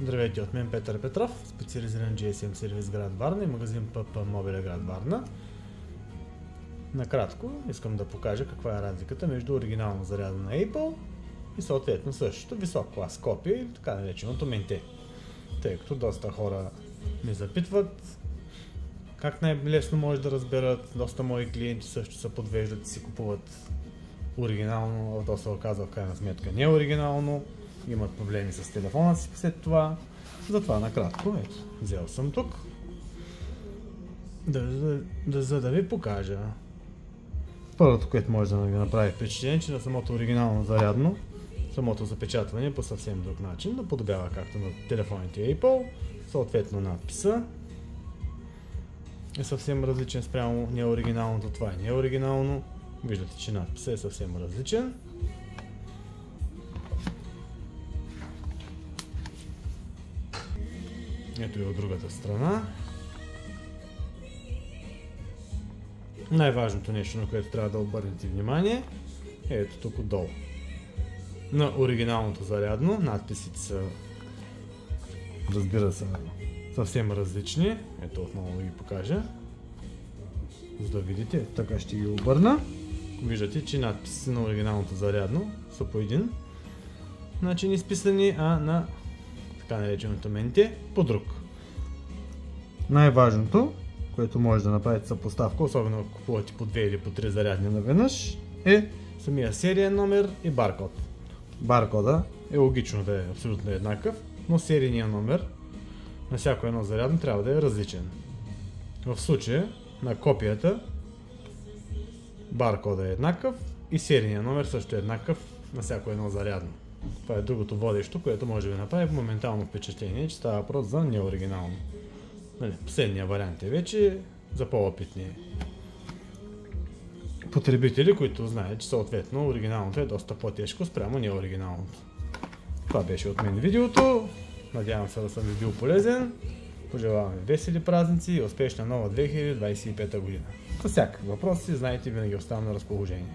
Здравейте, от мен Петър Петров, специализиран GSM сервис град Варна и магазин ПП Мобиле град Варна. Накратко искам да покажа каква е разликата между оригинално зарядно на Apple и съответно същото висок клас копие или така нареченото менте. Тъй като доста хора ми запитват как най-лесно може да разберат, доста мои клиенти също се подвеждат и си купуват оригинално, а то се оказва в крайна сметка не оригинално, имат проблеми с телефона си след това. Затова накратко, ето, взел съм тук, за да ви покажа. Първото, което може да ви направи впечатление, че на самото оригинално зарядно, самото запечатване по съвсем друг начин, наподобява както на телефоните Apple, съответно надписа е съвсем различен спрямо неоригиналното. Това е неоригинално. Виждате, че надписът е съвсем различен. Ето и от другата страна. Най-важното нещо, на което трябва да обърнете внимание, е ето тук отдолу. На оригиналното зарядно надписите са, разбира се, съвсем различни. Ето отново да ги покажа, за да видите. Така ще ги обърна. Виждате, че надписите на оригиналното зарядно са по един начин изписани, а на така нареченото менте по друг. Най-важното, което може да направите съпоставка, особено ако купувате по 2 или по 3 зарядни наведнъж, е самия сериен номер и баркод. Баркода е логично да е абсолютно еднакъв, но серийният номер на всяко едно зарядно трябва да е различен. В случая на копията баркода е еднакъв и серийният номер също е еднакъв на всяко едно зарядно. Това е другото водещо, което може да ви направи моментално впечатление, че става въпрос за неоригинално. Последният вариант е вече за по-опитни потребители, които знаят, че съответно оригиналното е доста по-тежко спрямо неоригиналното. Това беше от мен видеото. Надявам се да съм ви бил полезен. Пожелавам ви весели празници и успешна нова 2025 година. За всякакви въпроси, знаете, винаги оставам на разположение.